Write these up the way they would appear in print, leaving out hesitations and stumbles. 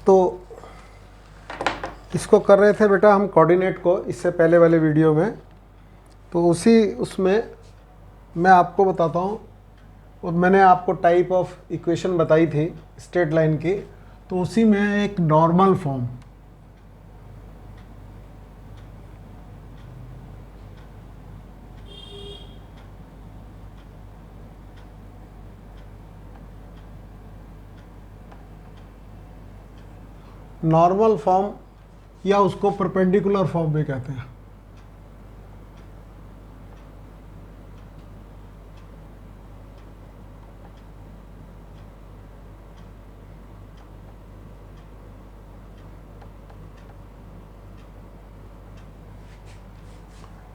तो इसको कर रहे थे बेटा हम कोऑर्डिनेट को इससे पहले वाले वीडियो में, तो उसमें मैं आपको बताता हूँ, और मैंने आपको टाइप ऑफ इक्वेशन बताई थी स्ट्रेट लाइन की, तो उसी में एक नॉर्मल फॉर्म, नॉर्मल फॉर्म या उसको परपेंडिकुलर फॉर्म भी कहते हैं।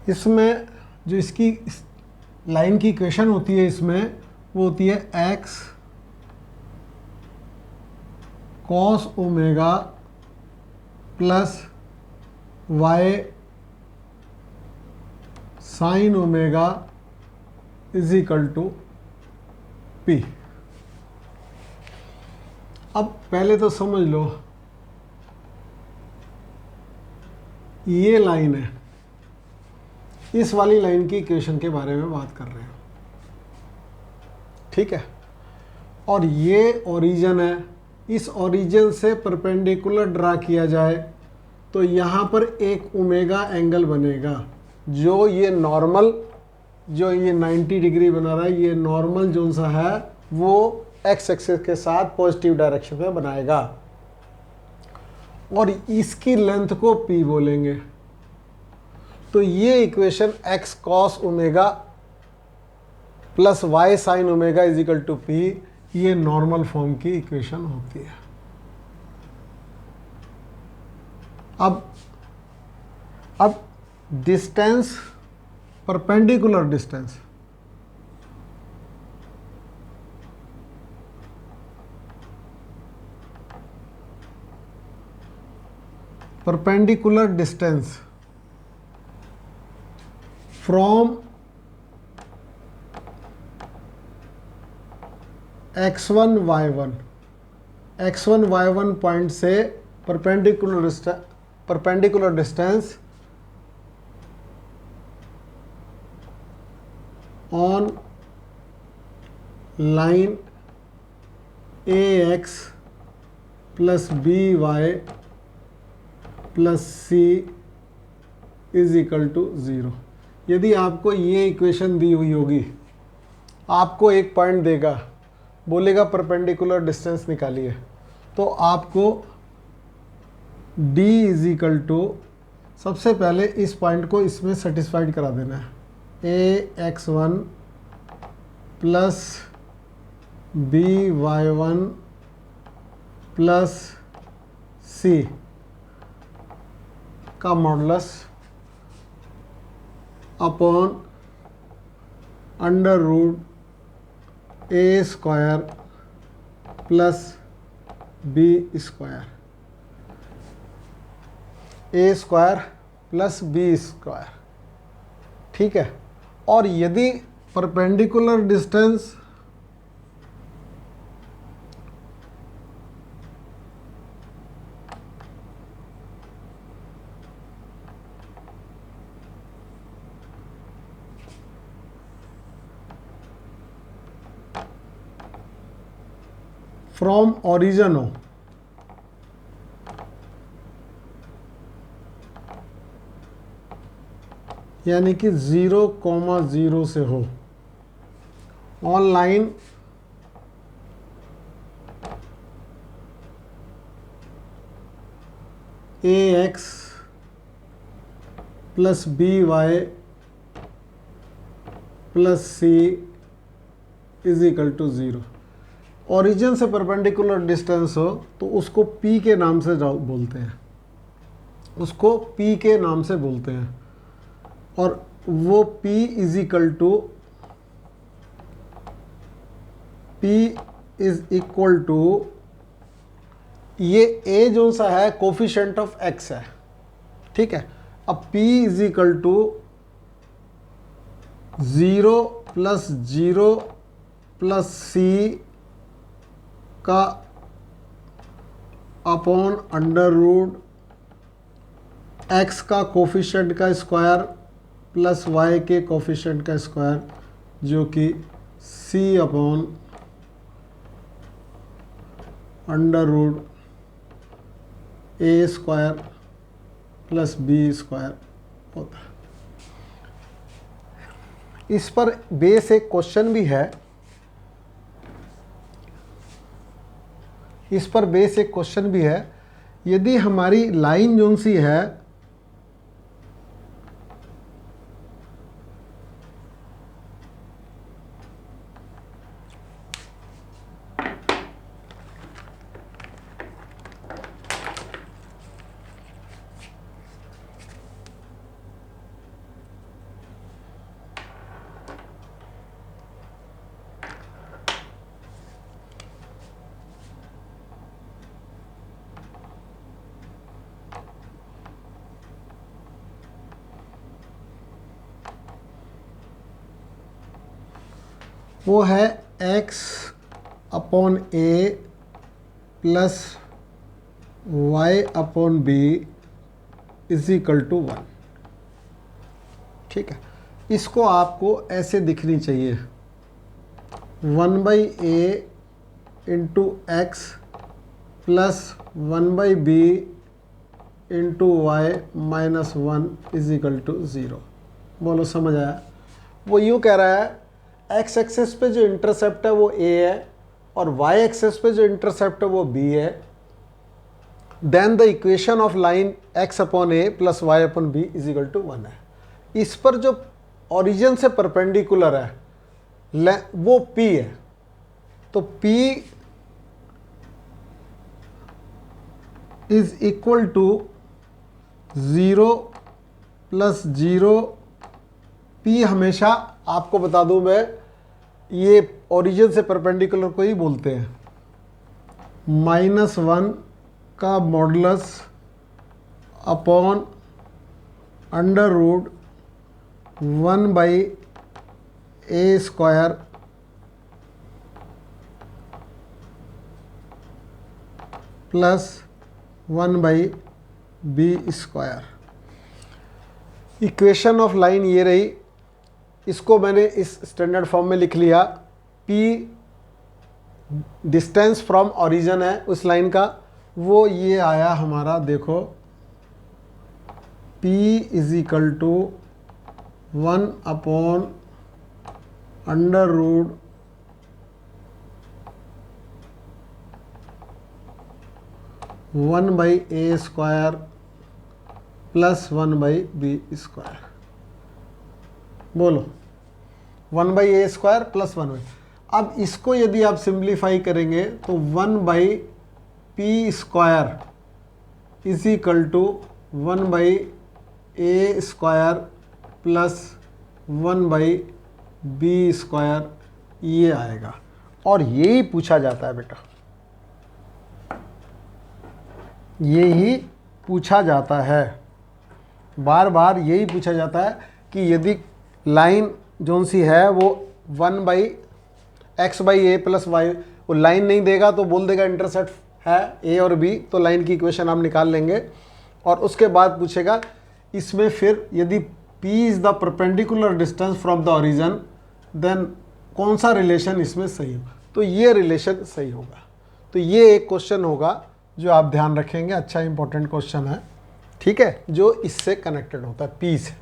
इसमें जो इसकी लाइन की इक्वेशन होती है इसमें, वो होती है x cos omega plus y sin omega is equal to p। अब पहले तो समझ लो, ये लाइन है, इस वाली लाइन की इक्वेशन के बारे में बात कर रहे हैं, ठीक है। और ये ओरिजिन है, इस ओरिजिन से परपेंडिकुलर ड्रा किया जाए तो यहाँ पर एक ओमेगा एंगल बनेगा, जो ये नॉर्मल, जो ये 90 डिग्री बना रहा है, ये नॉर्मल जो सा है वो एक्स एक्सिस के साथ पॉजिटिव डायरेक्शन में बनाएगा, और इसकी लेंथ को p बोलेंगे। तो ये equation x cos omega plus y sin omega is equal to p, ये नॉर्मल फॉर्म की इक्वेशन होती है। अब distance, perpendicular distance, perpendicular distance from x1 y1 point से perpendicular distance on line ax plus by plus c is equal to 0। यदि आपको ये equation दी हुई होगी, आपको एक पॉइंट देगा, बोलेगा परपेंडिकुलर डिस्टेंस निकालिए, तो आपको d इज इक्वल टू, सबसे पहले इस पॉइंट को इसमें सेटिस्फाइड करा देना है, ax1 plus by1 plus c का modulus upon under root a square plus b square, a square plus b square, ठीक है। और यदि परपेंडिकुलर डिस्टेंस फ्रॉम ओरिजिन हो, यानी कि 0,0 से हो, on line ax plus by plus c is equal to 0। Origin से परपेंडिकुलर डिस्टेंस हो तो उसको p के नाम से बोलते हैं, उसको p के नाम से बोलते हैं, और वो p is equal to, p is equal to, ये a जो सा है कोफिशिएंट ऑफ x है, ठीक है। अब p is equal to 0 plus 0 plus c का अपॉन अंडर रूट एक्स का कोफिशिएंट का स्क्वायर प्लस वाई के कोफिशिएंट का स्क्वायर, जो कि c upon under root a square plus b square होता है। इस पर बेस एक क्वेश्चन भी है, इस पर बेस एक क्वेश्चन भी है। यदि हमारी लाइन जोन सी है वो है x upon a plus y upon b is equal to 1। ठीक है, इसको आपको ऐसे दिखनी चाहिए 1/a into x plus 1/b into y minus 1 is equal to 0। बोलो समझ आया? वो यूँ कह रहा है एक्स एक्सेस पे जो इंटरसेप्ट है वो a है और वाई एक्सेस पे जो इंटरसेप्ट है वो b है। Then the equation of line x upon a plus y upon b is equal to 1 है। इस पर जो ओरिजिन से परपेंडिकुलर है वो p है, तो p is equal to 0 plus 0। p हमेशा, आपको बता दूं मैं, ये ओरिजिन से परपेंडिकुलर को ही बोलते हैं। -1 का modulus upon under root 1/a square plus 1/b square. Equation of line ये रही, इसको मैंने इस स्टैंडर्ड फॉर्म में लिख लिया। P डिस्टेंस फ्रॉम ओरिजिन है उस लाइन का, वो ये आया हमारा, देखो P is equal to 1 upon under root 1/a square plus 1/b square. बोलो 1/a स्क्वायर प्लस 1/, अब इसको यदि आप सिंप्लीफाई करेंगे तो 1/p square is equal to 1/a square plus 1/b square, ये आएगा। और यही पूछा जाता है बेटा, यही पूछा जाता है, बार बार यही पूछा जाता है कि यदि लाइन जोन सी है वो 1/x/a प्लस वाई, वो लाइन नहीं देगा तो बोल देगा इंटरसेप्ट है a और b, तो लाइन की इक्वेशन आप निकाल लेंगे। और उसके बाद पूछेगा इसमें फिर यदि p is the perpendicular distance from the origin, then कौन सा रिलेशन इसमें सही होगा, तो ये रिलेशन सही होगा। तो ये एक क्वेश्चन होगा जो आप ध्यान रखेंगे, अच्छा इंपॉर्टेंट क्वेश्चन है, ठीक है, जो इससे कनेक्टेड होता है p से।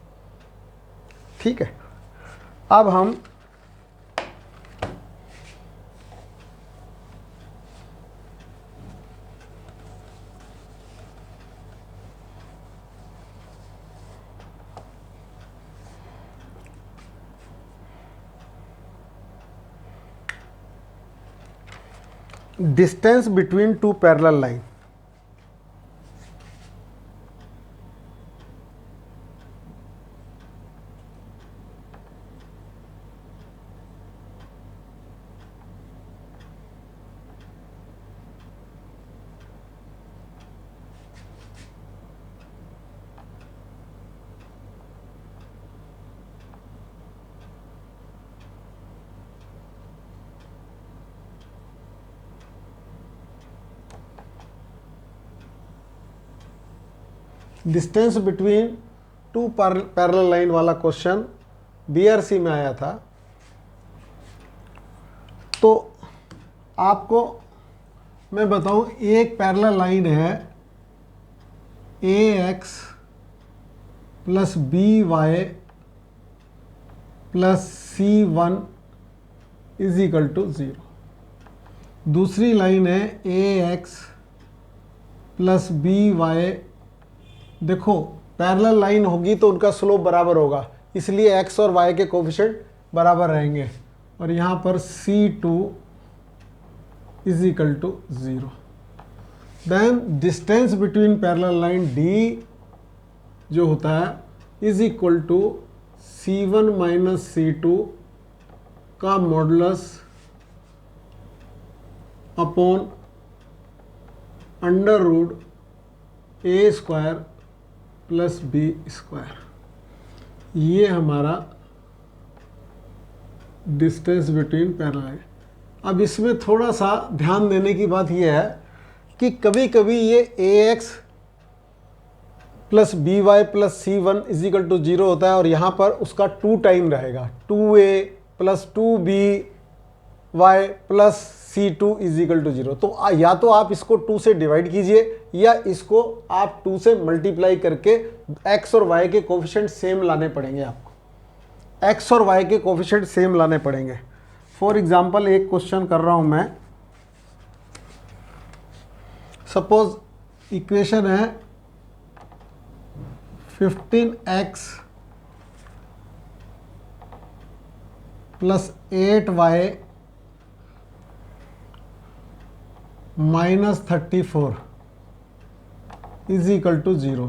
ठीक है, अब हम distance between two parallel line, distance between two parallel line वाला क्वेश्चन बीआरसी में आया था। तो आपको मैं बताऊं, एक पैरेलल लाइन है AX plus BY plus C1 is equal to 0। दूसरी लाइन है AX प्लस BY। देखो पैरेलल लाइन होगी तो उनका स्लोप बराबर होगा, इसलिए x और y के कोफिशिएंट बराबर रहेंगे। और यहाँ पर C2 is equal to 0। Then distance between parallel line D जो होता है is equal to C1 minus C2 का modulus upon under root A square plus B square. ये हमारा डिस्टेंस बिटवीन पैरेलल है। अब इसमें थोड़ा सा ध्यान देने की बात यह है कि कभी कभी ये AX plus BY plus C1 is equal to 0 होता है और यहाँ पर उसका 2 टाइम रहेगा, 2A plus 2BY plus C2 is equal to 0। तो या तो आप इसको 2 से डिवाइड कीजिए या इसको आप 2 से मल्टीप्लाई करके x और y के कोफिशिएंट सेम लाने पड़ेंगे। आपको x और y के कोफिशिएंट सेम लाने पड़ेंगे। फॉर एग्जाम्पल एक क्वेश्चन कर रहा हूँ मैं। सपोज इक्वेशन है 15x plus 8y minus 34 is equal to 0।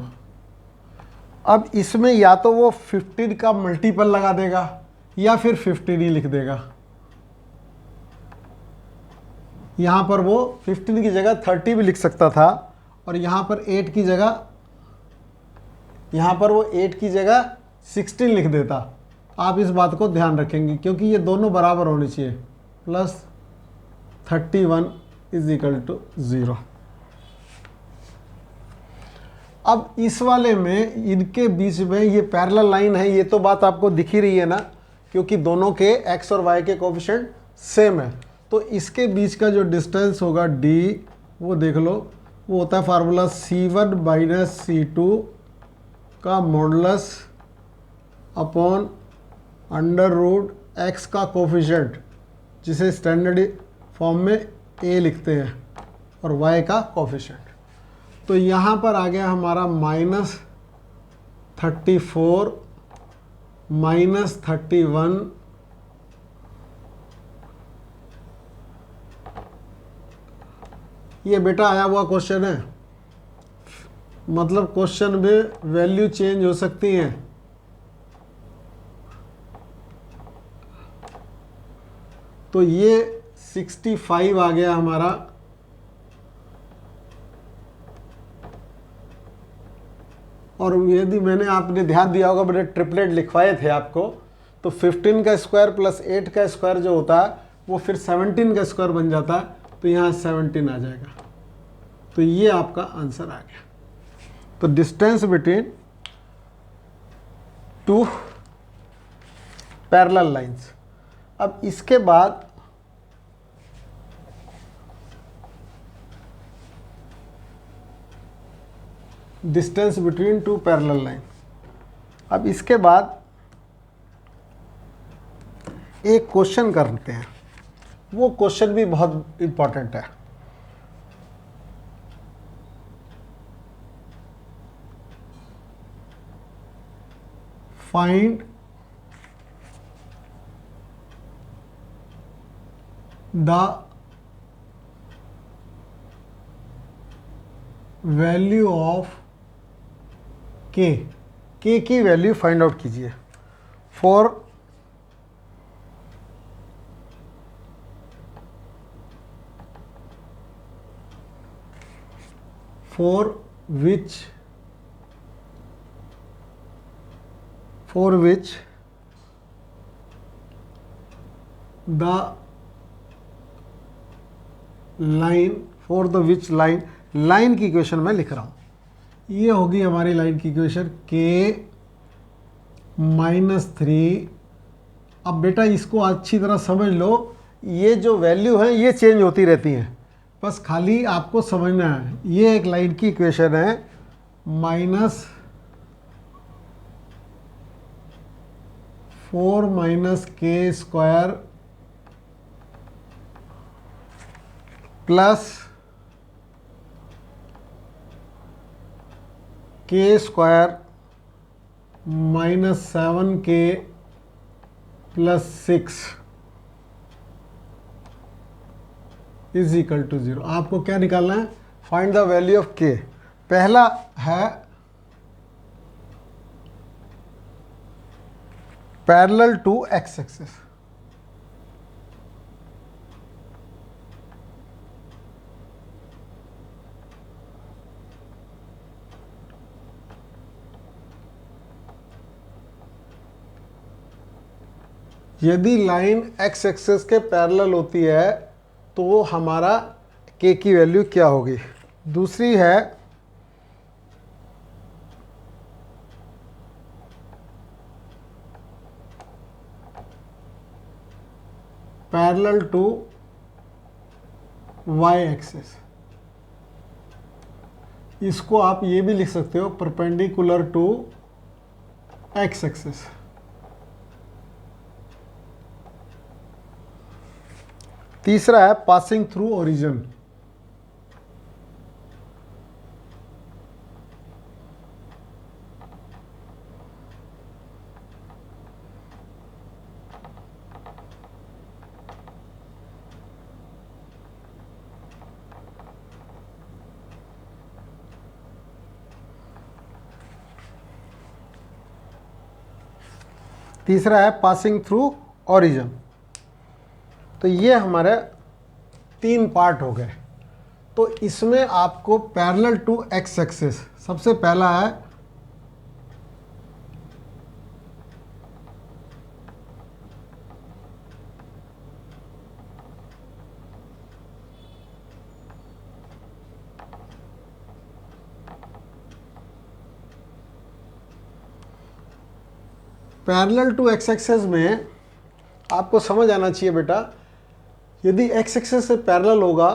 अब इसमें या तो वो 15 का मल्टीपल लगा देगा या फिर 15 ही लिख देगा। यहाँ पर वो 15 की जगह 30 भी लिख सकता था और यहाँ पर 8 की जगह, यहाँ पर वो 8 की जगह 16 लिख देता। आप इस बात को ध्यान रखेंगे क्योंकि ये दोनों बराबर होने चाहिए। Plus 31 is equal to 0। अब इस वाले में इनके बीच में ये पैरेलल लाइन है, ये तो बात आपको दिख ही रही है ना, क्योंकि दोनों के x और y के कोफिशिएंट सेम है। तो इसके बीच का जो डिस्टेंस होगा d, वो देख लो, वो होता है फार्मूला C1 माइनस C2 का modulus upon under root x का कोफिशिएंट, जिसे स्टैंडर्ड फॉर्म में a लिखते हैं, और y का कोफिशिएंट। तो यहाँ पर आ गया हमारा माइनस 34 माइनस 31 ये बेटा आया हुआ क्वेश्चन है, मतलब क्वेश्चन में वैल्यू चेंज हो सकती हैं। तो ये 65 आ गया हमारा। और यदि मैंने आपने ध्यान दिया होगा, मैंने ट्रिपलेट लिखवाए थे आपको, तो 15 का स्क्वायर प्लस 8 का स्क्वायर जो होता है वो फिर 17 का स्क्वायर बन जाता है, तो यहाँ 17 आ जाएगा। तो ये आपका आंसर आ गया। तो distance between two parallel lines. अब इसके बाद distance between two parallel line. अब इसके बाद एक क्वेश्चन करते हैं, वो क्वेश्चन भी बहुत इंपॉर्टेंट है। Find the value of k की वैल्यू फाइंड आउट कीजिए for which the line, line की इक्वेशन मैं लिख रहा हूं। ये होगी हमारी लाइन की इक्वेशन k -3। अब बेटा इसको अच्छी तरह समझ लो, ये जो वैल्यू है ये चेंज होती रहती हैं, बस खाली आपको समझना है। ये एक लाइन की इक्वेशन है, -4 -k² plus k² -7k + 6 is equal to 0। आपको क्या निकालना है? Find the value of k। पहला है पैरेलल टू x एक्सिस। यदि लाइन x एक्सिस के पैरेलल होती है तो हमारा k की वैल्यू क्या होगी? दूसरी है पैरेलल टू y एक्सिस। इसको आप ये भी लिख सकते हो परपेंडिकुलर टू x एक्सिस। तीसरा है पासिंग थ्रू ओरिजिन। तीसरा है पासिंग थ्रू ओरिजिन। तो ये हमारे 3 पार्ट हो गए। तो इसमें आपको पैरेलल टू x एक्सिस, सबसे पहला है पैरेलल टू x एक्सिस में आपको समझ आना चाहिए बेटा, यदि x एक्सिस से पैरेलल होगा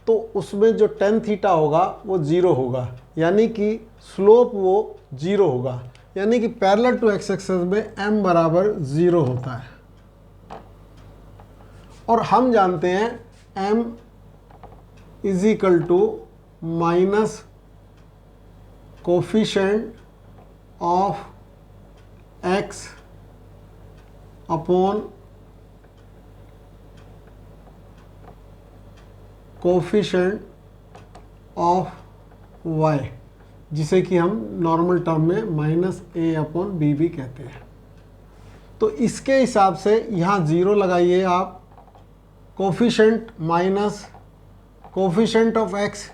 तो उसमें जो tan थीटा होगा वो 0 होगा, यानी कि स्लोप वो 0 होगा। यानी कि पैरेलल टू x एक्सिस में m बराबर 0 होता है। और हम जानते हैं m is equal to minus coefficient of x upon coefficient of y, जिसे कि हम नॉर्मल टर्म में -a/b भी कहते हैं। तो इसके हिसाब से यहाँ 0 लगाइए आप। Coefficient minus coefficient of x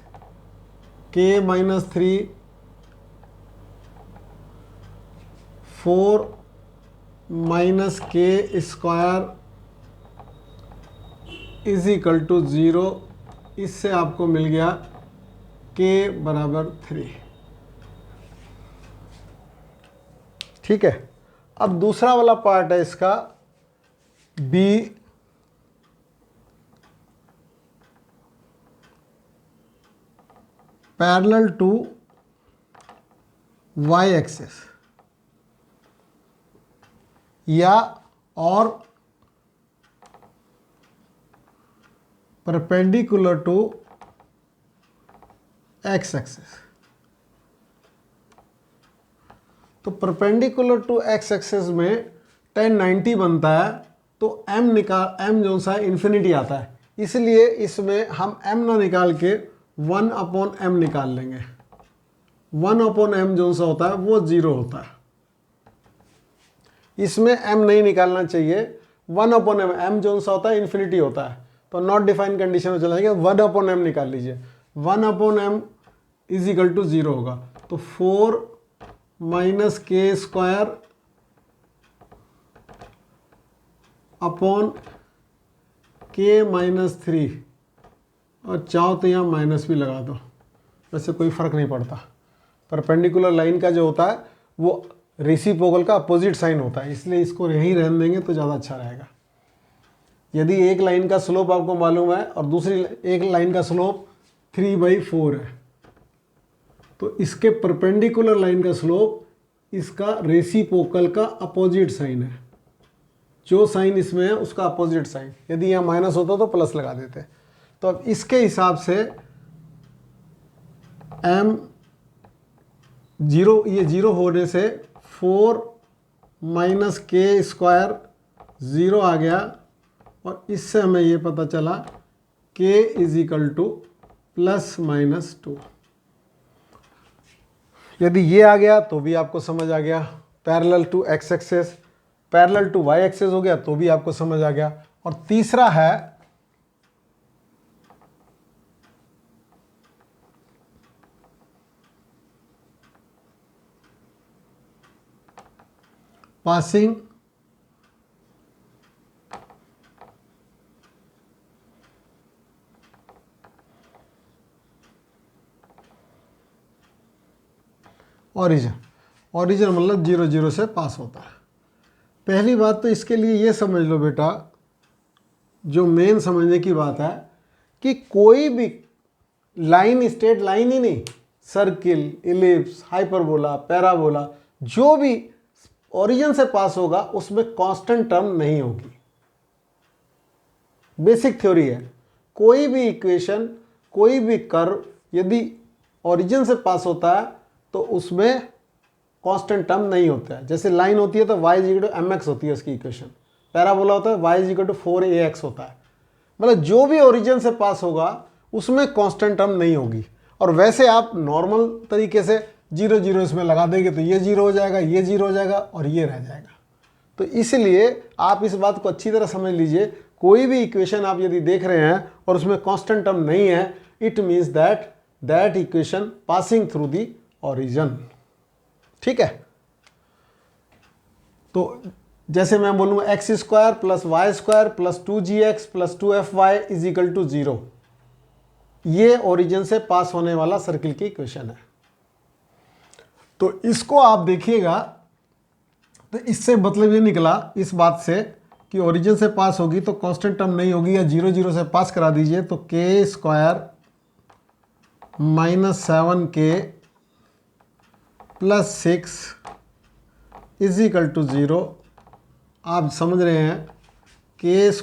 k -3 4 -k² is equal to 0। इससे आपको मिल गया k बराबर 3। ठीक है। अब दूसरा वाला पार्ट है इसका b parallel to y axis, या और परपेंडिकुलर टू x एक्सिस। तो परपेंडिकुलर टू x एक्सिस में tan 90 बनता है, तो m जो सा इन्फिनिटी आता है, इसलिए इसमें हम m ना निकाल के 1/m निकाल लेंगे। 1/m जो सा होता है वो 0 होता है। इसमें m नहीं निकालना चाहिए। 1/m, m जो सा होता है इन्फिनिटी होता है, तो नॉट डिफाइंड कंडीशन में चला जाएगा। 1/m निकाल लीजिए। 1/m इज इक्वल टू 0 होगा। तो 4 -k² अपॉन k -3, और चाहो तो यहाँ माइनस भी लगा दो, वैसे कोई फर्क नहीं पड़ता। परपेंडिकुलर लाइन का जो होता है वो रेसिप्रोकल का अपोजिट साइन होता है, इसलिए इसको यहीं रहने देंगे तो ज़्यादा अच्छा रहेगा। यदि एक लाइन का स्लोप आपको मालूम है और दूसरी एक लाइन का स्लोप 3/4 है, तो इसके परपेंडिकुलर लाइन का स्लोप इसका रेसिप्रोकल का अपोजिट साइन है। जो साइन इसमें है उसका अपोजिट साइन, यदि यहाँ माइनस होता तो प्लस लगा देते। तो अब इसके हिसाब से m 0, ये 0 होने से 4 - k² 0 आ गया, और इससे हमें ये पता चला k = ±2। यदि ये आ गया तो भी आपको समझ आ गया, parallel to x axis, parallel to y axis हो गया तो भी आपको समझ आ गया। और तीसरा है पासिंग ओरिजिन, ओरिजिन मतलब 0, 0 से पास होता है। पहली बात तो इसके लिए ये समझ लो बेटा, जो मेन समझने की बात है कि कोई भी लाइन, स्ट्रेट लाइन ही नहीं, सर्किल, इलिप्स, हाइपरबोला, पैराबोला, जो भी ओरिजिन से पास होगा उसमें कांस्टेंट टर्म नहीं होगी। बेसिक थ्योरी है, कोई भी इक्वेशन, कोई भी कर्व यदि ओरिजिन से पास होता है तो उसमें कांस्टेंट टर्म नहीं होता है। जैसे लाइन होती है तो y = mx होती है उसकी इक्वेशन, पैराबोला होता है y = 4ax होता है। मतलब जो भी ओरिजिन से पास होगा उसमें कांस्टेंट टर्म नहीं होगी। और वैसे आप नॉर्मल तरीके से 0, 0 इसमें लगा देंगे तो ये 0 हो जाएगा, ये 0 हो जाएगा और ये रह जाएगा। तो इसलिए आप इस बात को अच्छी तरह समझ लीजिए, कोई भी इक्वेशन आप यदि देख रहे हैं और उसमें कांस्टेंट टर्म नहीं है, it means that equation passing through the origin. ठीक है, तो जैसे मैं बोलूँगा x² + y² + 2gx + 2fy = 0, ये ओरिजिन से पास होने वाला सर्किल की इक्वेशन है। तो इसको आप देखिएगा तो इससे मतलब ये निकला इस बात से कि ओरिजिन से पास होगी तो कांस्टेंट टर्म नहीं होगी, या 0, 0 से पास करा दीजिए तो k² - 7k + 6 = 0। आप समझ रहे हैं, k² -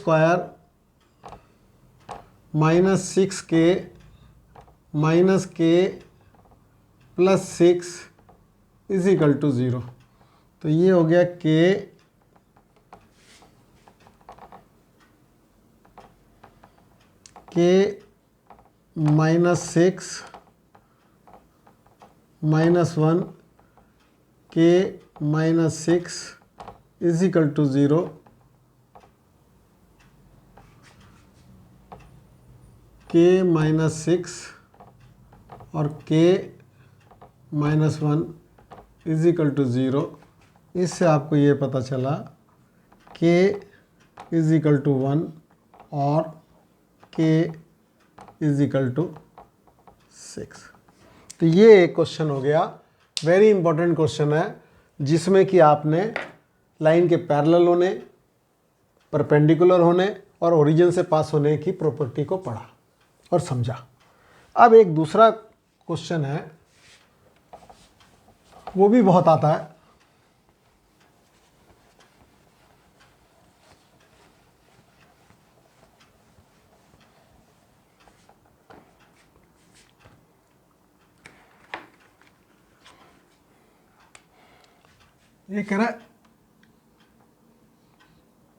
6k - k + 6 = 0। तो ये हो गया k - 6 - 1 k - 6 = 0। k - 6 और k - 1 = 0। इससे आपको ये पता चला k = 1 और k = 6। तो ये एक क्वेश्चन हो गया, वेरी इंपॉर्टेंट क्वेश्चन है, जिसमें कि आपने लाइन के पैरेलल होने, परपेंडिकुलर होने और ओरिजिन से पास होने की प्रॉपर्टी को पढ़ा और समझा। अब एक दूसरा क्वेश्चन है, वो भी बहुत आता है। ये कह रहा है,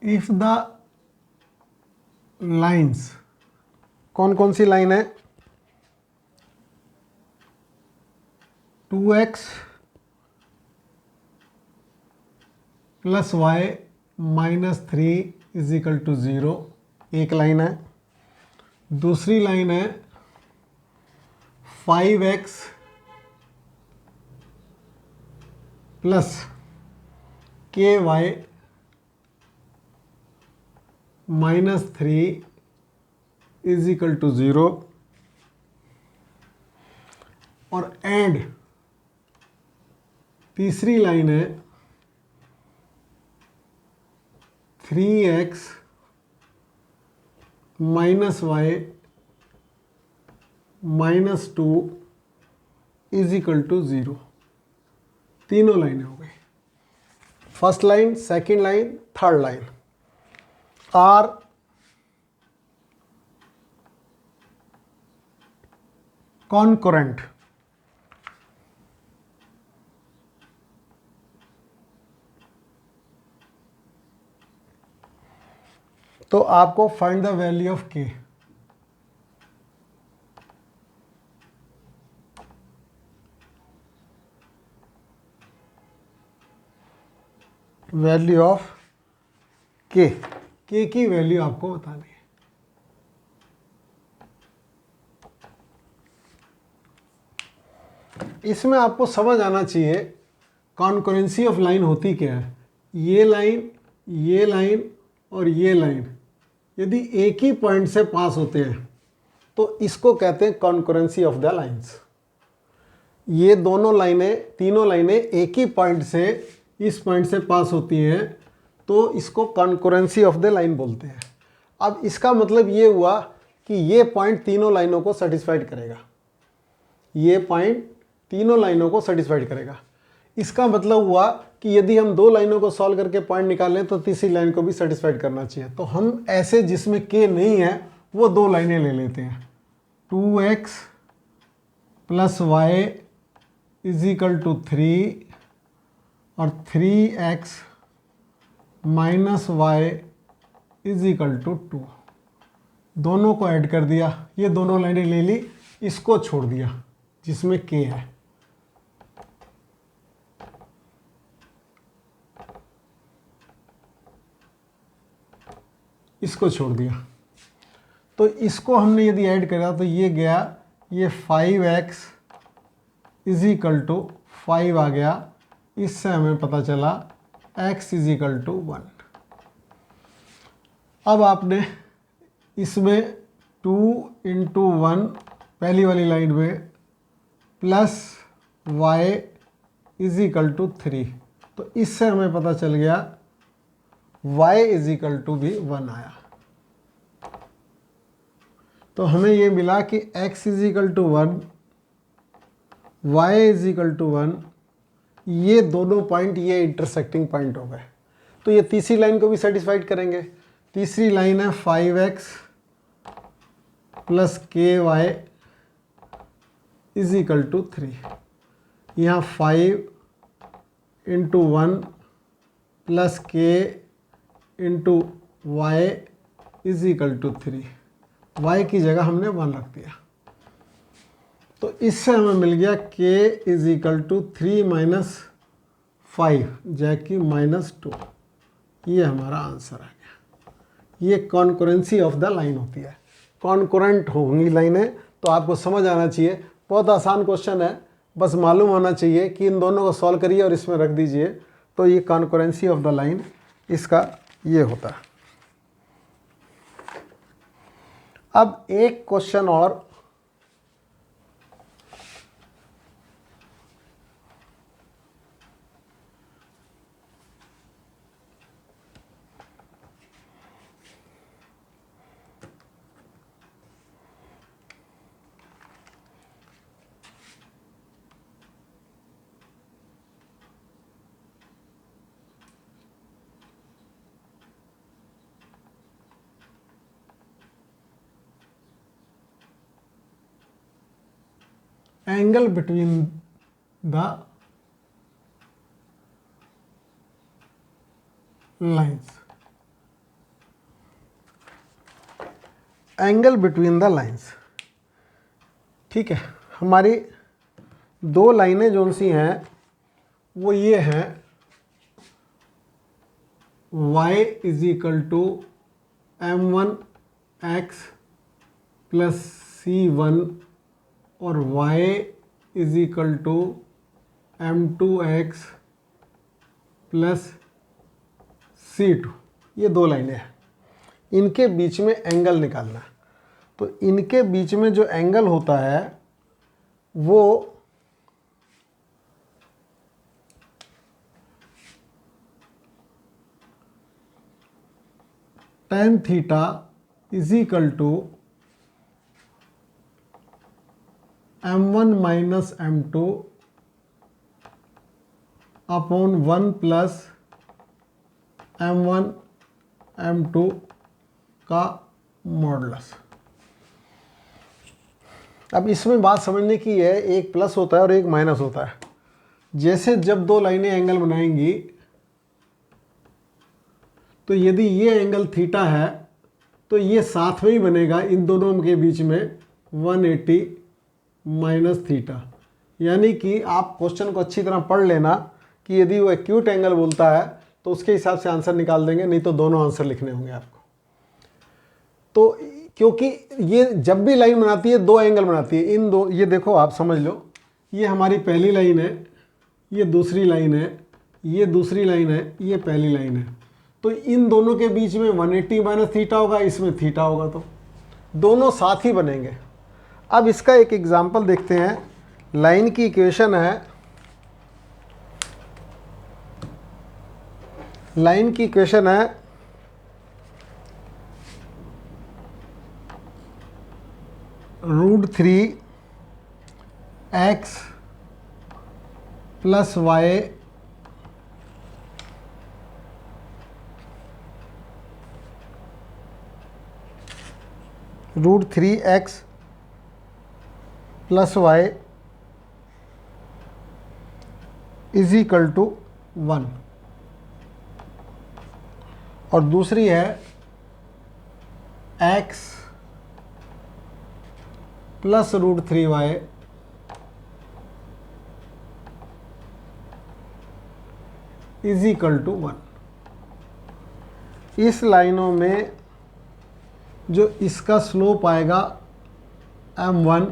इफ द लाइन्स, कौन कौन सी लाइन है, 2x + y - 3 = 0, एक लाइन है। दूसरी लाइन है 5x + ky - 3 = 0, और एंड तीसरी लाइन है 3x minus y minus 2 is equal to 0। तीनों लाइनें हो गई, first line, second line, third line are concurrent. तो आपको find the value of k. Value of k की वैल्यू आपको बतानी है। इसमें आपको समझ आना चाहिए कॉन्करेंसी ऑफ लाइन होती क्या है। ये लाइन और ये लाइन यदि एक ही पॉइंट से पास होते हैं तो इसको कहते हैं कॉन्करेंसी ऑफ द लाइंस। ये दोनों लाइनें, तीनों लाइनें एक ही पॉइंट से, इस पॉइंट से पास होती हैं तो इसको कॉन्करेंसी ऑफ द लाइन बोलते हैं। अब इसका मतलब ये हुआ कि ये पॉइंट तीनों लाइनों को सेटिस्फाइड करेगा, ये पॉइंट तीनों लाइनों को सेटिस्फाइड करेगा। इसका मतलब हुआ कि यदि हम दो लाइनों को सॉल्व करके पॉइंट निकालें तो तीसरी लाइन को भी सेटिस्फाइड करना चाहिए। तो हम ऐसे जिसमें के नहीं है वो दो लाइनें ले लेते हैं। 2x plus y is equal to 3 और 3x minus y is equal to 2। दोनों को ऐड कर दिया, ये दोनों लाइनें ले ली, इसको छोड़ दिया जिसमें k है। इसको छोड़ दिया तो इसको हमने यदि ऐड करा तो ये गया, ये 5x इज इक्वल टू 5 आ गया। इससे हमें पता चला x इज इक्वल टू 1। अब आपने इसमें 2 इंटू 1 पहली वाली लाइन में plus y is equal to 3, तो इससे हमें पता चल गया y इज इक्वल टू भी 1 आया। तो हमें ये मिला कि x is equal to 1, y is equal to 1, ये दोनों पॉइंट ये इंटरसेक्टिंग पॉइंट हो गए। तो ये तीसरी लाइन को भी सेटिस्फाइड करेंगे। तीसरी लाइन है 5x plus ky is equal to 3। यहाँ 5 into 1 plus k into y is equal to 3। y की जगह हमने 1 रख दिया। तो इससे हमें मिल गया k is equal to 3 minus 5 जैकि माइनस 2। ये हमारा आंसर आ गया। ये कॉन्करेंसी ऑफ द लाइन होती है। कॉन्करेंट होंगी लाइनें तो आपको समझ आना चाहिए। बहुत आसान क्वेश्चन है, बस मालूम होना चाहिए कि इन दोनों को सॉल्व करिए और इसमें रख दीजिए तो ये कॉन्करेंसी ऑफ द लाइन इसका ये होता है। अब एक क्वेश्चन और, angle between the lines. Angle between the lines, ठीक है। हमारी दो लाइनें जो सी हैं वो ये हैं, y is equal to m1x plus c1 और y is equal to m2x plus c2। ये दो लाइनें हैं, इनके बीच में एंगल निकालना है। तो इनके बीच में जो एंगल होता है वो tan theta is equal to m1 minus m2 upon 1 plus m1 m2 का मॉडुलस। अब इसमें बात समझने की है, एक प्लस होता है और एक माइनस होता है। जैसे जब दो लाइनें एंगल बनाएंगी तो यदि ये एंगल थीटा है तो ये साथ में ही बनेगा इन दोनों के बीच में 180 माइनस थीटा। यानी कि आप क्वेश्चन को अच्छी तरह पढ़ लेना कि यदि वो एक्यूट एंगल बोलता है तो उसके हिसाब से आंसर निकाल देंगे, नहीं तो दोनों आंसर लिखने होंगे आपको। तो क्योंकि ये जब भी लाइन बनाती है दो एंगल बनाती है, इन दो, ये देखो आप समझ लो, ये हमारी पहली लाइन है, ये दूसरी लाइन है, ये दूसरी लाइन है, ये पहली लाइन है। तो इन दोनों के बीच में 180 माइनस थीटा होगा, इसमें थीटा होगा, तो दोनों साथ ही बनेंगे। अब इसका एक एग्जांपल देखते हैं। लाइन की इक्वेशन है, लाइन की इक्वेशन है √3x plus y √3x plus y is equal to 1, और दूसरी है x plus √3y is equal to 1। इस लाइनों में जो इसका स्लोप आएगा m1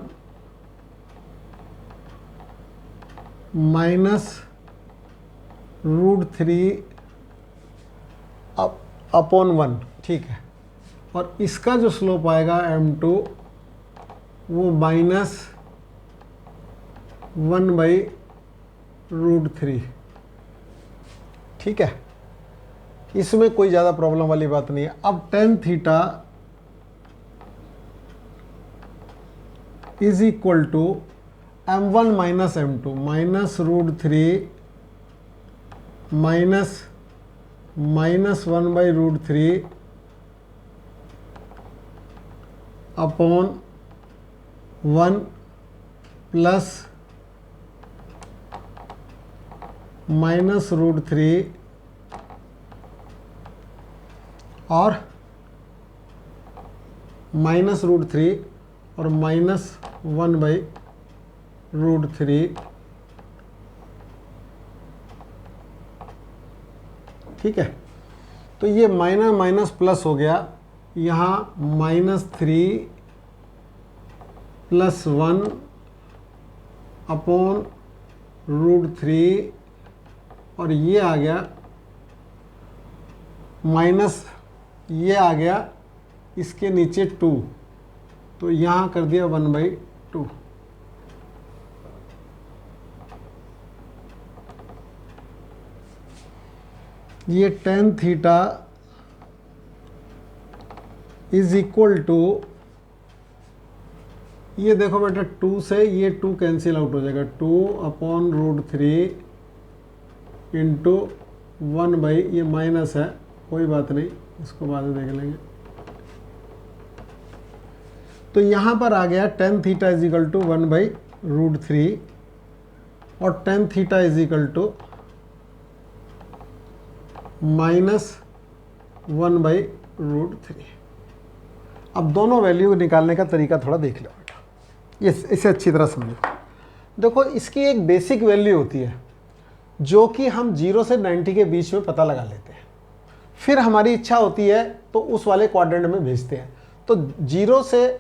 माइनस √3 अपॉन 1, ठीक है, और इसका जो स्लोप आएगा m2 वो माइनस 1/√3, ठीक है। इसमें कोई ज़्यादा प्रॉब्लम वाली बात नहीं है। अब tan theta is equal to m1 minus m2 minus √3 minus 1/√3 upon 1 plus -√3 और -√3 और -1/√3, ठीक है। तो ये माइनस माइनस प्लस हो गया, यहाँ -3 प्लस 1 अपॉन √3, और ये आ गया माइनस, ये आ गया इसके नीचे 2, तो यहाँ कर दिया 1/2। ये tan theta is equal to, ये देखो बेटा 2 से ये 2 कैंसिल आउट हो जाएगा, 2/√3 इंटू 1 ये माइनस है, कोई बात नहीं, इसको बाद में देख लेंगे। तो यहाँ पर आ गया tan theta is equal to 1/√3 और tan theta is equal to -1/√3। अब दोनों वैल्यू निकालने का तरीका थोड़ा देख लो बेटा, ये इसे अच्छी तरह समझो। देखो इसकी एक बेसिक वैल्यू होती है जो कि हम 0 से 90 के बीच में पता लगा लेते हैं, फिर हमारी इच्छा होती है तो उस वाले क्वाड्रेंट में भेजते हैं। तो 0 से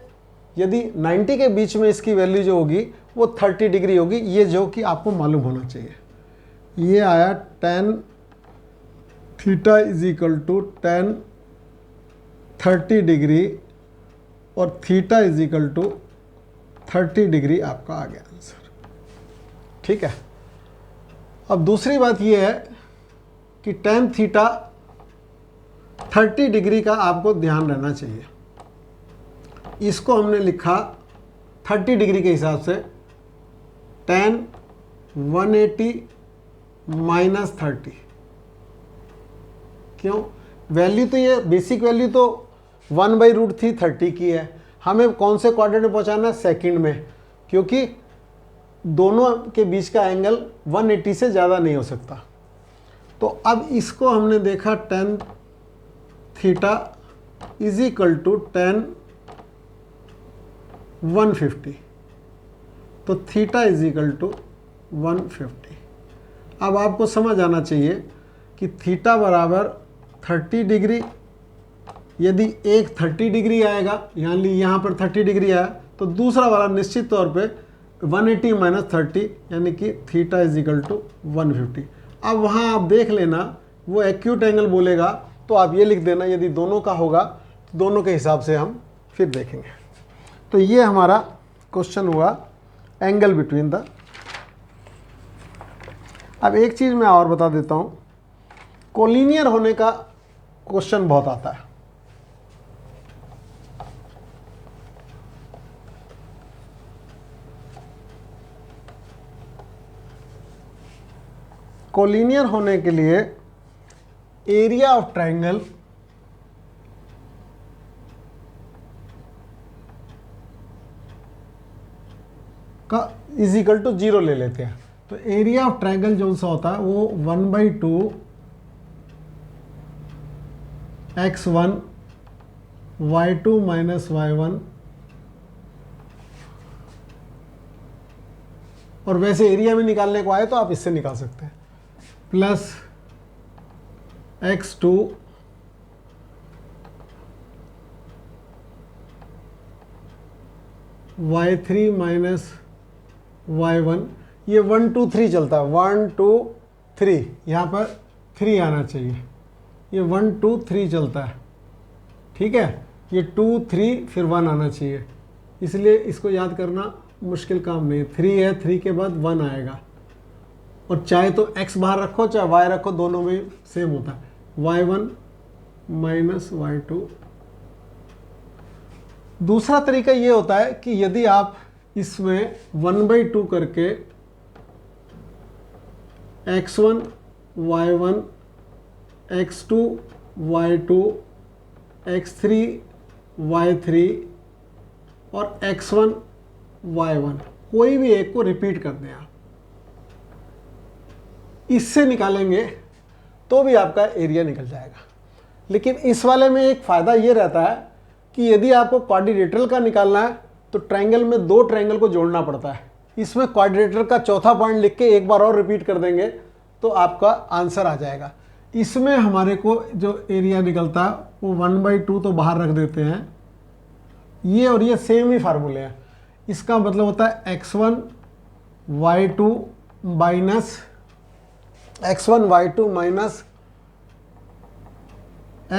यदि 90 के बीच में इसकी वैल्यू जो होगी वो 30 डिग्री होगी, ये जो कि आपको मालूम होना चाहिए। ये आया tan theta is equal to tan 30 degree और theta is equal to 30 degree आपका आ गया आंसर, ठीक है। अब दूसरी बात ये है कि tan थीटा 30 डिग्री का आपको ध्यान रहना चाहिए। इसको हमने लिखा 30 डिग्री के हिसाब से tan 180 माइनस 30। क्यों? वैल्यू तो ये बेसिक वैल्यू तो 1/√3 की है। हमें कौन से क्वाड्रेंट में पहुंचाना है? सेकंड में, क्योंकि दोनों के बीच का एंगल 180 से ज़्यादा नहीं हो सकता। तो अब इसको हमने देखा tan theta is equal to tan 150, तो थीटा इज इक्वल टू 150। अब आपको समझ आना चाहिए कि थीटा बराबर 30 डिग्री, यदि एक 30 डिग्री आएगा, यहाँ पर 30 डिग्री आया, तो दूसरा वाला निश्चित तौर पे 180 माइनस 30 यानी कि थीटा इज इक्वल टू 150। अब वहाँ आप देख लेना, वो एक्यूट एंगल बोलेगा तो आप ये लिख देना, यदि दोनों का होगा तो दोनों के हिसाब से हम फिर देखेंगे। तो ये हमारा क्वेश्चन हुआ एंगल बिटवीन द। अब एक चीज़ मैं और बता देता हूँ, कोलिनियर होने का क्वेश्चन बहुत आता है। कोलिनियर होने के लिए एरिया ऑफ ट्रायंगल का इज इक्वल टू 0 ले लेते हैं। तो एरिया ऑफ ट्रायंगल जो सा होता है वो 1/2 x1 y2 माइनस y1, और वैसे एरिया में निकालने को आए तो आप इससे निकाल सकते हैं, plus x2 y3 minus y1। ये 1 2 3 चलता है, 1 2 3, यहाँ पर 3 आना चाहिए। ये 1 2 3 चलता है, ठीक है। ये 2 3 फिर 1 आना चाहिए, इसलिए इसको याद करना मुश्किल काम नहीं है। 3 है, 3 के बाद 1 आएगा, और चाहे तो x बाहर रखो चाहे y रखो, दोनों में सेम होता है। y1 minus y2। दूसरा तरीका ये होता है कि यदि आप इसमें 1/2 करके x1 y1 x2 y2 x3 y3 और x1 y1 कोई भी एक को रिपीट कर दें, आप इससे निकालेंगे तो भी आपका एरिया निकल जाएगा। लेकिन इस वाले में एक फ़ायदा ये रहता है कि यदि आपको क्वाड्रिलेटरल का निकालना है तो ट्रायंगल में 2 ट्रायंगल को जोड़ना पड़ता है। इसमें क्वाड्रिलेटरल का चौथा पॉइंट लिख के एक बार और रिपीट कर देंगे तो आपका आंसर आ जाएगा। इसमें हमारे को जो एरिया निकलता है वो 1/2 तो बाहर रख देते हैं, ये और ये सेम ही फार्मूले हैं। इसका मतलब होता है x1 y2 minus x1 y2 minus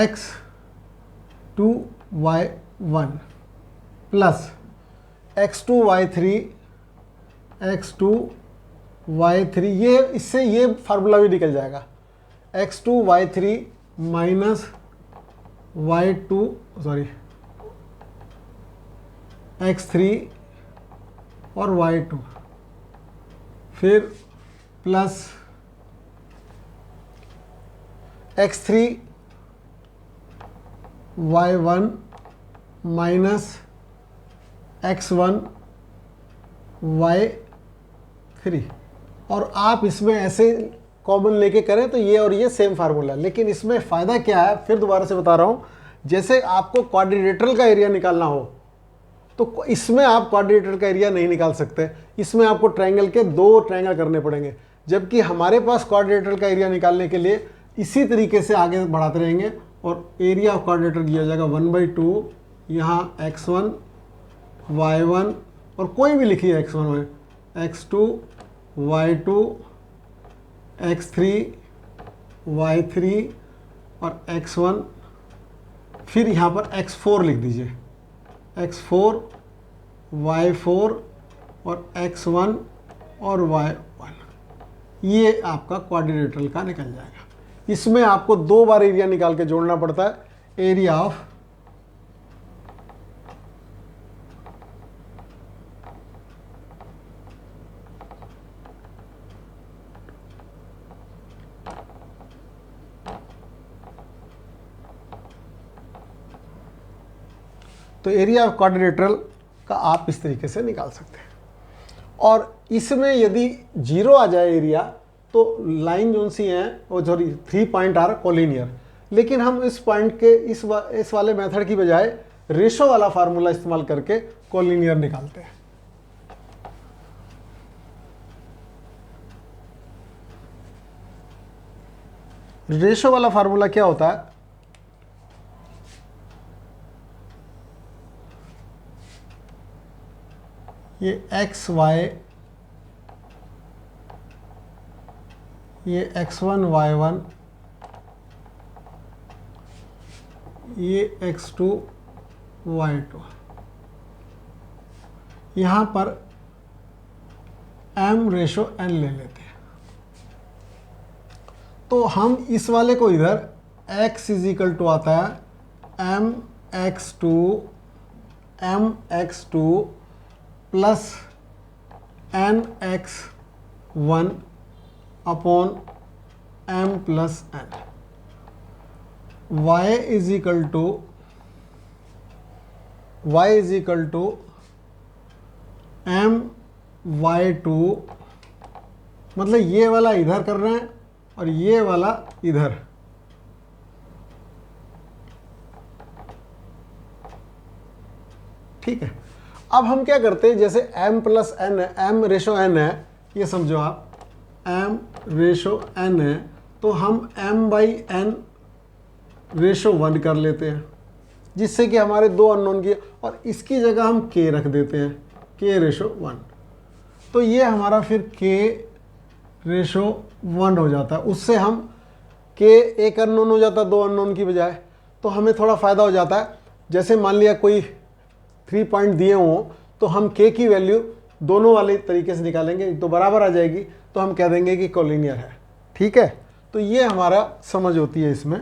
x2 y1 plus x2 y3 x2 y3, ये इससे ये फार्मूला भी निकल जाएगा। x2 y3 minus y2 sorry x3 और y2, फिर plus x3 y1 minus x1 y3। और आप इसमें ऐसे कॉमन लेके करें तो ये और ये सेम फार्मूला। लेकिन इसमें फ़ायदा क्या है, फिर दोबारा से बता रहा हूँ, जैसे आपको क्वाड्रिलेटरल का एरिया निकालना हो तो इसमें आप क्वाड्रिलेटरल का एरिया नहीं निकाल सकते, इसमें आपको ट्रायंगल के 2 ट्रायंगल करने पड़ेंगे। जबकि हमारे पास क्वाड्रिलेटरल का एरिया निकालने के लिए इसी तरीके से आगे बढ़ाते रहेंगे और एरिया ऑफ क्वाड्रिलेटरल दिया जाएगा 1/2, यहाँ x1 y1 और कोई भी लिखिए x1 x2 y2 x3 y3 और x1, फिर यहाँ पर x4 लिख दीजिए, x4 y4 और x1 और y1। ये आपका क्वाड्रिलेटरल का निकल जाएगा। इसमें आपको 2 बार एरिया निकाल के जोड़ना पड़ता है। एरिया ऑफ तो एरिया ऑफ क्वाड्रिलेटरल का आप इस तरीके से निकाल सकते हैं। और इसमें यदि 0 आ जाए एरिया तो लाइन जो सी है वो सॉरी 3 पॉइंट आर कोलिनियर। लेकिन हम इस पॉइंट के इस वाले मेथड की बजाय रेशो वाला फार्मूला इस्तेमाल करके कोलिनियर निकालते हैं। रेशो वाला फार्मूला क्या होता है? ये एक्स वाई, ये x1 y1, ये x2 y2, यहाँ पर m रेशो n ले लेते हैं। तो हम इस वाले को इधर x इज इक्वल टू आता है mx2 plus nx1 upon m plus n। y is equal to m y2, मतलब ये वाला इधर कर रहे हैं और ये वाला इधर। ठीक है, अब हम क्या करते हैं, जैसे m प्लस n है, m रेशो n है, ये समझो आप m रेशो n है, तो हम m बाई n रेशो 1 कर लेते हैं, जिससे कि हमारे 2 अननोन की, और इसकी जगह हम k रख देते हैं, k रेशो 1। तो ये हमारा फिर k रेशो 1 हो जाता है। उससे हम k एक अननोन हो जाता है 2 अननोन की बजाय, तो हमें थोड़ा फ़ायदा हो जाता है। जैसे मान लिया कोई 3 पॉइंट दिए हों तो हम k की वैल्यू दोनों वाले तरीके से निकालेंगे तो बराबर आ जाएगी, तो हम कह देंगे कि कोलिनियर है। ठीक है, तो ये हमारा समझ होती है इसमें,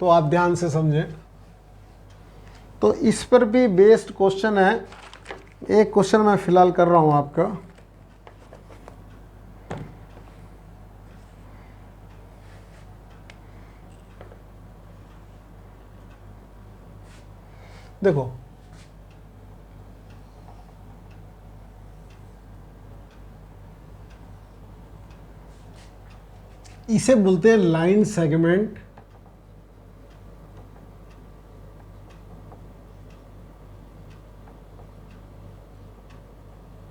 तो आप ध्यान से समझें। तो इस पर भी बेस्ड क्वेश्चन है, एक क्वेश्चन मैं फिलहाल कर रहा हूँ आपका। देखो, इसे बोलते हैं लाइन सेगमेंट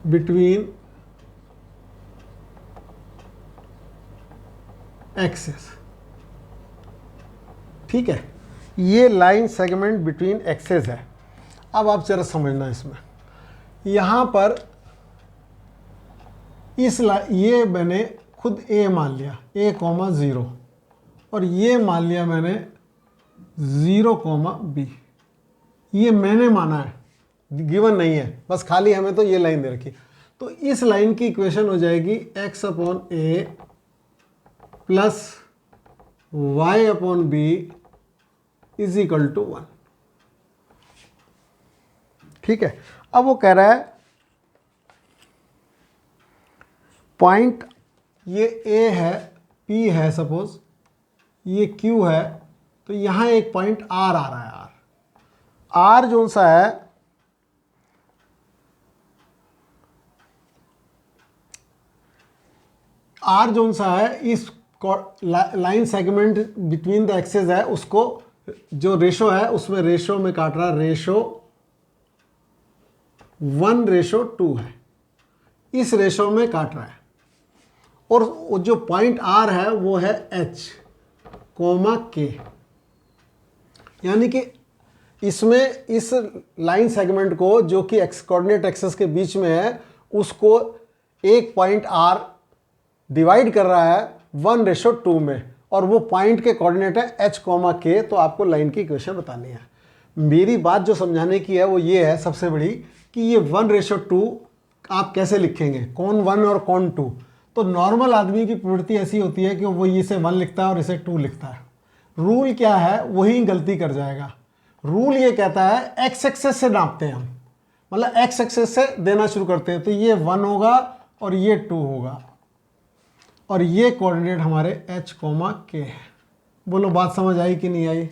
बिटवीन एक्सेस। ठीक है, ये लाइन सेगमेंट बिटवीन एक्सेस है। अब आप जरा समझना इसमें, यहां पर ये मैंने खुद a मान लिया, a, 0, और ये मान लिया मैंने 0, b। ये मैंने माना है, गिवन नहीं है, बस खाली हमें तो ये लाइन दे रखी। तो इस लाइन की इक्वेशन हो जाएगी x upon a plus y upon b is equal to 1। ठीक है, अब वो कह रहा है पॉइंट ये A है, P है, सपोज ये Q है, तो यहां एक पॉइंट R आ रहा है। R जो सा है, R जो सा है इस line segment between the axes है, उसको जो रेशो है उसमें रेशो में काट रहा है, रेशो 1:2 है, इस रेशो में काट रहा है। और जो पॉइंट R है वो है H, K, यानी कि इसमें इस लाइन सेगमेंट को जो कि एक्स कोऑर्डिनेट एक्सेस के बीच में है, उसको एक पॉइंट R डिवाइड कर रहा है 1:2 में, और वो पॉइंट के कोऑर्डिनेट है H, K। तो आपको लाइन की इक्वेशन बतानी है। मेरी बात जो समझाने की है वो ये है सबसे बड़ी, कि ये 1:2 आप कैसे लिखेंगे, कौन 1 और कौन 2। तो नॉर्मल आदमी की प्रवृत्ति ऐसी होती है कि वो इसे 1 लिखता है और इसे 2 लिखता है। रूल क्या है, वही गलती कर जाएगा। रूल ये कहता है एक्स एक्सेस से नापते हैं हम, मतलब एक्स एक्सेस से देना शुरू करते हैं। तो ये 1 होगा और ये 2 होगा और ये कोऑर्डिनेट हमारे h, k है। बोलो बात समझ आई कि नहीं आई?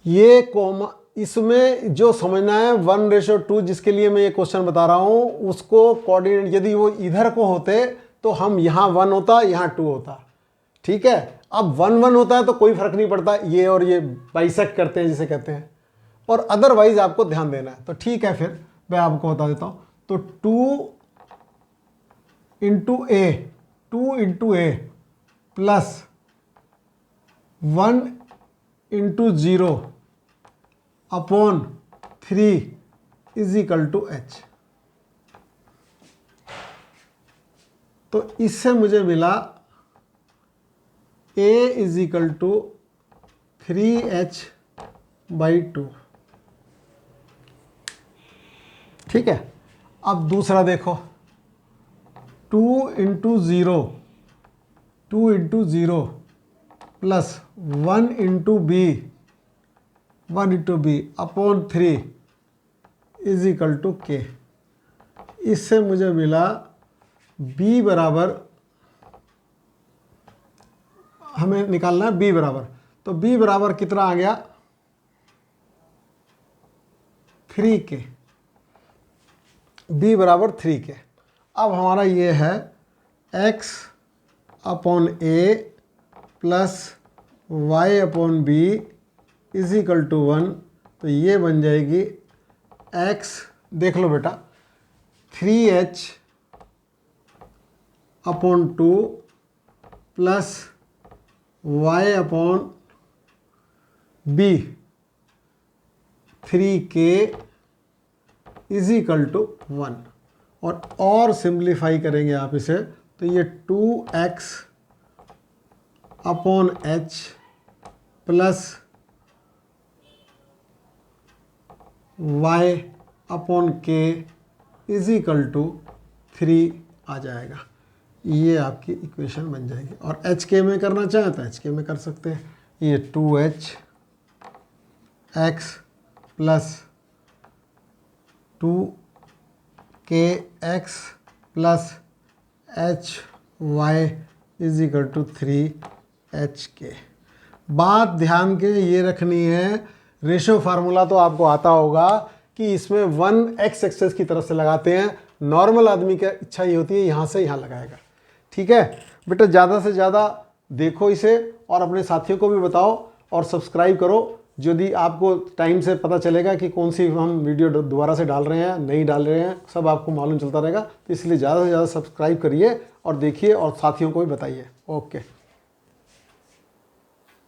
ये कॉमा, इसमें जो समझना है 1:2 जिसके लिए मैं ये क्वेश्चन बता रहा हूं, उसको कोऑर्डिनेट यदि वो इधर को होते तो हम यहाँ 1 होता, यहाँ 2 होता। ठीक है, अब 1 1 होता है तो कोई फर्क नहीं पड़ता, ये और ये बाइसेक्ट करते हैं जिसे कहते हैं, और अदरवाइज आपको ध्यान देना है। तो ठीक है, फिर मैं आपको बता देता हूं। तो 2 into a plus 1 into 0 upon 3 is equal to h। तो इससे मुझे मिला a is equal to 3h/2। ठीक है, अब दूसरा देखो, 2 into 0 plus 1 into b upon 3 is equal to k। इससे मुझे मिला b बराबर, हमें निकालना है b बराबर, तो b बराबर कितना आ गया 3k, b बराबर 3k। अब हमारा ये है x upon a plus y upon b is equal to 1। तो ये बन जाएगी x, देख लो बेटा, 3h upon 2 plus y upon b 3k is equal to 1। और सिंप्लीफाई करेंगे आप इसे, तो ये 2x upon h plus y upon k is equal to 3 आ जाएगा। ये आपकी इक्वेशन बन जाएगी। और h k में करना चाहें तो h k में कर सकते हैं। ये 2h x plus 2kx plus hy is equal to 3hk। बात ध्यान के ये रखनी है, रेशो फार्मूला तो आपको आता होगा कि इसमें 1 x एक्सेस की तरफ से लगाते हैं। नॉर्मल आदमी की इच्छा ये होती है यहाँ से यहाँ लगाएगा। ठीक है बेटा, ज़्यादा से ज़्यादा देखो इसे और अपने साथियों को भी बताओ और सब्सक्राइब करो। यदि आपको टाइम से पता चलेगा कि कौन सी हम वीडियो दोबारा से डाल रहे हैं, नहीं डाल रहे हैं, सब आपको मालूम चलता रहेगा। तो इसलिए ज़्यादा से ज़्यादा सब्सक्राइब करिए और देखिए और साथियों को भी बताइए। ओके।